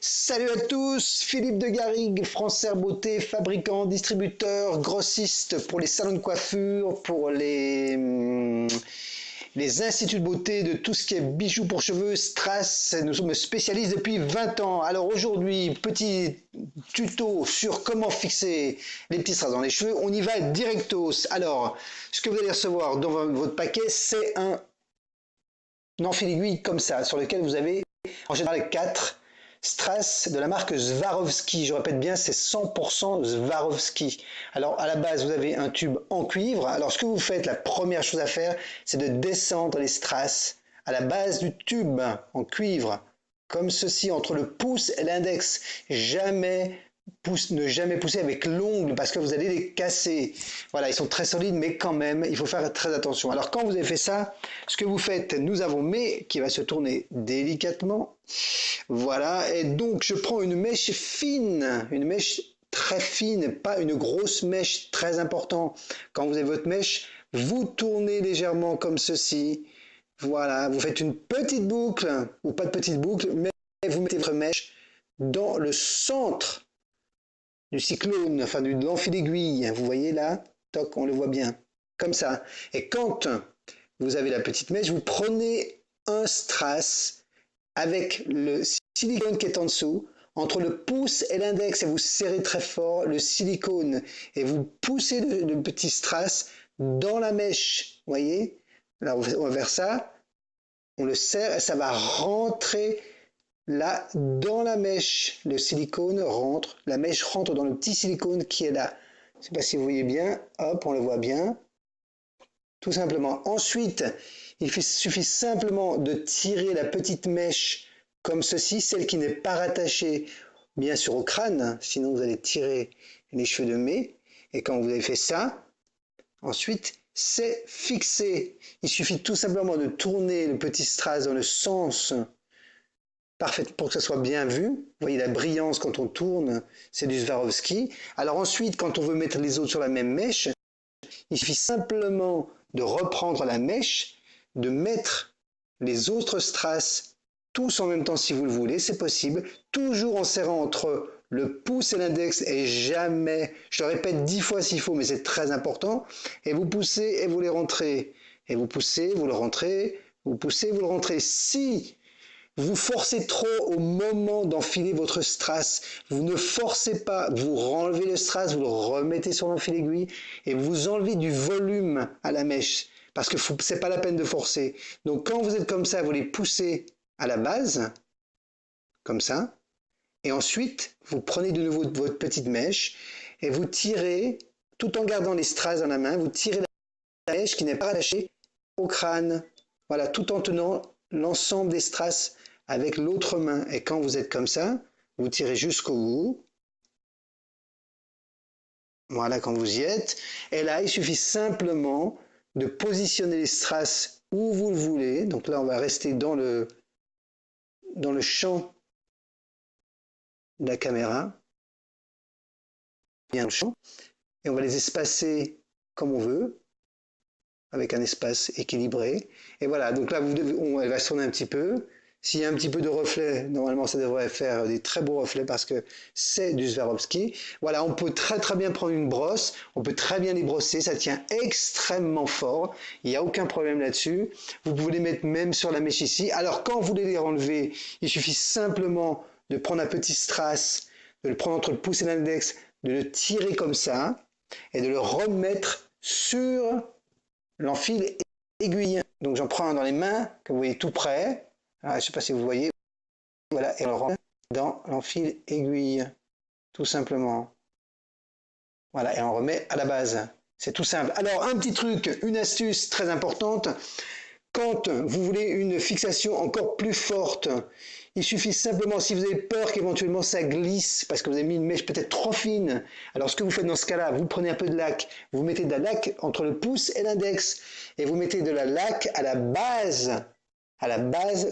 Salut à tous, Philippe de Garrigue, Francère Beauté, fabricant, distributeur, grossiste pour les salons de coiffure, pour les instituts de beauté, de tout ce qui est bijoux pour cheveux, strass. Nous sommes spécialistes depuis 20 ans. Alors aujourd'hui, petit tuto sur comment fixer les petits strass dans les cheveux. On y va directos. Alors, ce que vous allez recevoir dans votre paquet, c'est un enfil aiguille comme ça, sur lequel vous avez en général 4 strass de la marque Swarovski. Je répète bien, c'est 100% Swarovski. Alors à la base, vous avez un tube en cuivre. Alors ce que vous faites, la première chose à faire, c'est de descendre les strass à la base du tube en cuivre, comme ceci, entre le pouce et l'index. Ne jamais pousser avec l'ongle parce que vous allez les casser. Voilà, ils sont très solides, mais quand même, il faut faire très attention. Alors quand vous avez fait ça, ce que vous faites, nous avons mais qui va se tourner délicatement. Voilà, et donc je prends une mèche fine, une mèche très fine, pas une grosse mèche très importante. Quand vous avez votre mèche, vous tournez légèrement comme ceci. Voilà, vous faites une petite boucle, ou pas de petite boucle, mais vous mettez votre mèche dans le centre du cyclone, enfin de l'enfil aiguille. Vous voyez là, toc, on le voit bien, comme ça. Et quand vous avez la petite mèche, vous prenez un strass avec le silicone qui est en dessous, entre le pouce et l'index, et vous serrez très fort le silicone, et vous poussez le petit strass dans la mèche. Vous voyez, là on va vers ça, on le serre, et ça va rentrer là, dans la mèche, le silicone rentre, la mèche rentre dans le petit silicone qui est là. Je ne sais pas si vous voyez bien, hop, on le voit bien. Tout simplement. Ensuite, il suffit simplement de tirer la petite mèche comme ceci, celle qui n'est pas rattachée bien sûr au crâne, sinon vous allez tirer les cheveux de mai. Et quand vous avez fait ça, ensuite, c'est fixé. Il suffit tout simplement de tourner le petit strass dans le sens parfaite pour que ça soit bien vu. Vous voyez la brillance quand on tourne, c'est du Swarovski. Alors ensuite, quand on veut mettre les autres sur la même mèche, il suffit simplement de reprendre la mèche, de mettre les autres strass tous en même temps si vous le voulez, c'est possible, toujours en serrant entre le pouce et l'index et jamais, je le répète 10 fois s'il faut, mais c'est très important, et vous poussez et vous les rentrez, et vous poussez, vous le rentrez, vous poussez, vous le rentrez. Si vous forcez trop au moment d'enfiler votre strass. Vous ne forcez pas, vous renlevez le strass, vous le remettez sur l'enfil aiguille et vous enlevez du volume à la mèche parce que c'est pas la peine de forcer. Donc quand vous êtes comme ça, vous les poussez à la base, comme ça, et ensuite vous prenez de nouveau votre petite mèche et vous tirez, tout en gardant les strass dans la main, vous tirez la mèche qui n'est pas attachée au crâne. Voilà, tout en tenant l'ensemble des strass avec l'autre main. Et quand vous êtes comme ça, vous tirez jusqu'au bout. Voilà, quand vous y êtes. Et là, il suffit simplement de positionner les strass où vous le voulez. Donc là, on va rester dans le champ de la caméra. Bien le champ. Et on va les espacer comme on veut, avec un espace équilibré. Et voilà, donc là, elle va se tourner un petit peu. S'il y a un petit peu de reflet, normalement ça devrait faire des très beaux reflets parce que c'est du Swarovski. Voilà, on peut très très bien prendre une brosse, on peut très bien les brosser, ça tient extrêmement fort, il n'y a aucun problème là-dessus. Vous pouvez les mettre même sur la mèche ici. Alors quand vous voulez les enlever, il suffit simplement de prendre un petit strass, de le prendre entre le pouce et l'index, de le tirer comme ça et de le remettre sur l'enfil aiguille. Donc j'en prends un dans les mains, que vous voyez tout près. Alors, je ne sais pas si vous voyez. Voilà, et on le rentre dans l'enfil aiguille, tout simplement. Voilà, et on remet à la base. C'est tout simple. Alors, un petit truc, une astuce très importante. Quand vous voulez une fixation encore plus forte, il suffit simplement, si vous avez peur qu'éventuellement ça glisse, parce que vous avez mis une mèche peut-être trop fine, alors ce que vous faites dans ce cas-là, vous prenez un peu de laque, vous mettez de la laque entre le pouce et l'index, et vous mettez de la laque à la base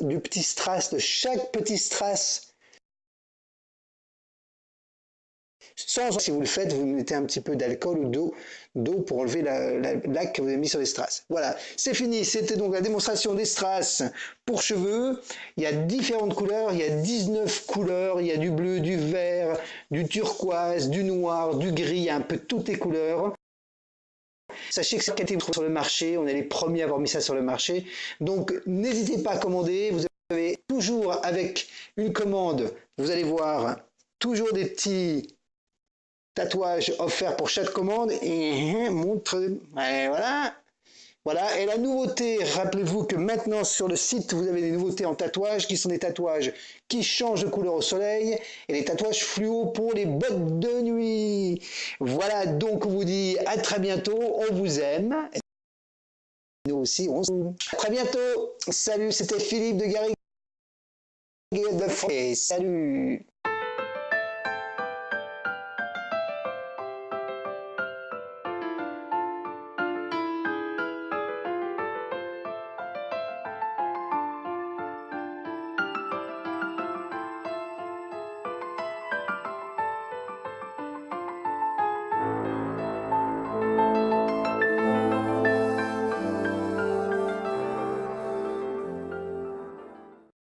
du petit strass, de chaque petit strass, si vous le faites, vous mettez un petit peu d'alcool ou d'eau pour enlever la laque que vous avez mis sur les strass. Voilà, c'est fini. C'était donc la démonstration des strass pour cheveux. Il y a différentes couleurs, il y a 19 couleurs, il y a du bleu, du vert, du turquoise, du noir, du gris, il y a un peu toutes les couleurs. Sachez que c'est catégorie sur le marché, on est les premiers à avoir mis ça sur le marché. Donc n'hésitez pas à commander, vous avez toujours avec une commande, vous allez voir, toujours des petits tatouages offerts pour chaque commande et montre, et voilà. Voilà, et la nouveauté, rappelez-vous que maintenant sur le site, vous avez des nouveautés en tatouage qui sont des tatouages qui changent de couleur au soleil et des tatouages fluo pour les bottes de nuit. Voilà, donc on vous dit à très bientôt, on vous aime. Nous aussi, on se dit à très bientôt. Salut, c'était Philippe de Garrigues de France. Salut.